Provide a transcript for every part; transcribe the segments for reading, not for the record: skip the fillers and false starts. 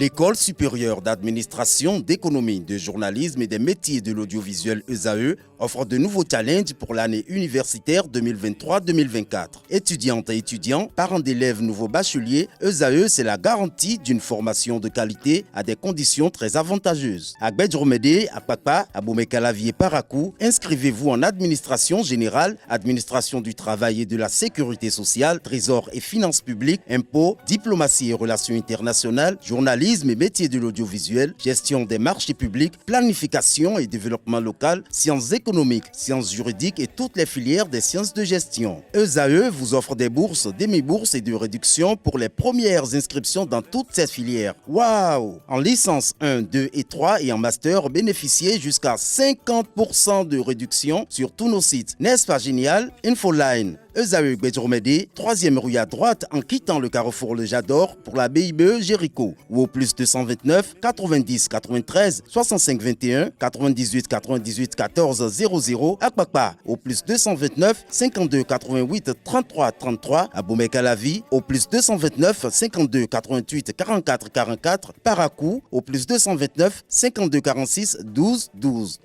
L'École supérieure d'administration, d'économie, de journalisme et des métiers de l'audiovisuel ESAE offre de nouveaux challenges pour l'année universitaire 2023-2024. Étudiantes et étudiants, parents d'élèves nouveaux bacheliers, ESAE, c'est la garantie d'une formation de qualité à des conditions très avantageuses. À Gbedjromede, à Papa, à Boumekalavi et Parakou, inscrivez-vous en administration générale, administration du travail et de la sécurité sociale, trésor et finances publiques, impôts, diplomatie et relations internationales, journalisme et métiers de l'audiovisuel, gestion des marchés publics, planification et développement local, sciences économiques, sciences juridiques et toutes les filières des sciences de gestion. ESAE vous offre des bourses, demi-bourses et de réductions pour les premières inscriptions dans toutes ces filières. Waouh! En licence 1, 2 et 3 et en master, bénéficiez jusqu'à 50% de réduction sur tous nos sites. N'est-ce pas génial? Infoline. ESAE Gbedjromede, 3e rue à droite en quittant le carrefour Le Jador pour la BIBE Jéricho ou au plus 229 90 93 65 21 98 98 14 00 à Kpakpa au plus 229 52 88 33 33 à Boumekalavi au plus 229 52 88 44 44 Parakou au plus 229 52 46 12 12.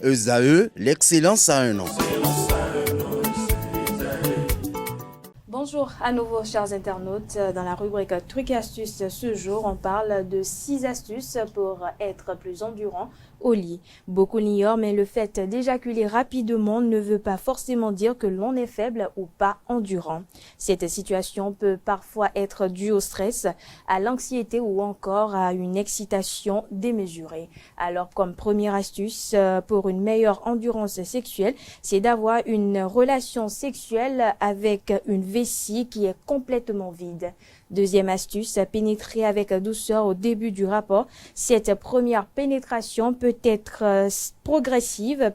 ESAE, l'excellence à un an. Bonjour à nouveau chers internautes, dans la rubrique Trucs et astuces ce jour on parle de 6 astuces pour être plus endurant au lit. Beaucoup l'ignorent mais le fait d'éjaculer rapidement ne veut pas forcément dire que l'on est faible ou pas endurant. Cette situation peut parfois être due au stress, à l'anxiété ou encore à une excitation démesurée. Alors comme première astuce pour une meilleure endurance sexuelle, c'est d'avoir une relation sexuelle avec une vessie qui est complètement vide. Deuxième astuce, pénétrer avec douceur au début du rapport. Cette première pénétration doit être progressive,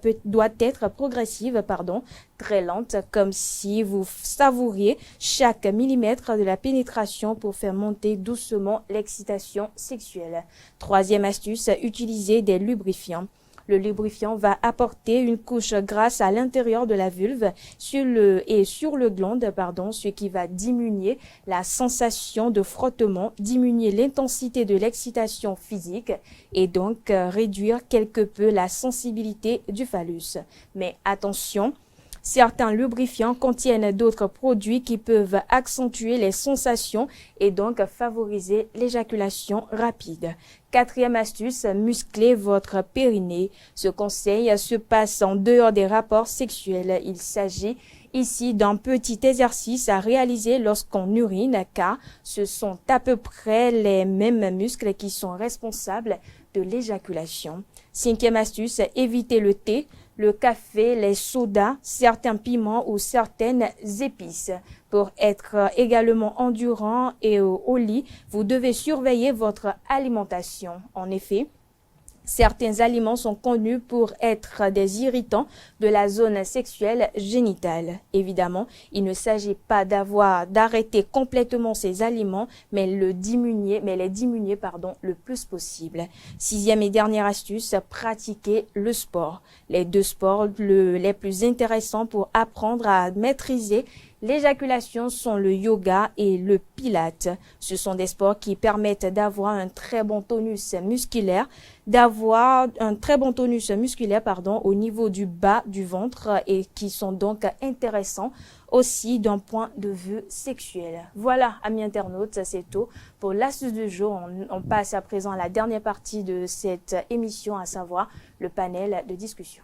très lente, comme si vous savouriez chaque millimètre de la pénétration pour faire monter doucement l'excitation sexuelle. Troisième astuce, utiliser des lubrifiants. Le lubrifiant va apporter une couche grasse à l'intérieur de la vulve sur le glande, ce qui va diminuer la sensation de frottement, diminuer l'intensité de l'excitation physique et donc réduire quelque peu la sensibilité du phallus. Mais attention, certains lubrifiants contiennent d'autres produits qui peuvent accentuer les sensations et donc favoriser l'éjaculation rapide. Quatrième astuce, muscler votre périnée. Ce conseil se passe en dehors des rapports sexuels. Il s'agit ici d'un petit exercice à réaliser lorsqu'on urine car ce sont à peu près les mêmes muscles qui sont responsables de l'éjaculation. Cinquième astuce, éviter le thé, le café, les sodas, certains piments ou certaines épices. Pour être également endurant et au lit, vous devez surveiller votre alimentation. En effet, certains aliments sont connus pour être des irritants de la zone sexuelle génitale. Évidemment, il ne s'agit pas d'arrêter complètement ces aliments, mais les diminuer le plus possible. Sixième et dernière astuce, pratiquer le sport. Les deux sports les plus intéressants pour apprendre à maîtriser l'éjaculation sont le yoga et le pilate. Ce sont des sports qui permettent d'avoir un très bon tonus musculaire, au niveau du bas du ventre et qui sont donc intéressants aussi d'un point de vue sexuel. Voilà, amis internautes, c'est tout pour l'astuce du jour. On passe à présent à la dernière partie de cette émission, à savoir le panel de discussion.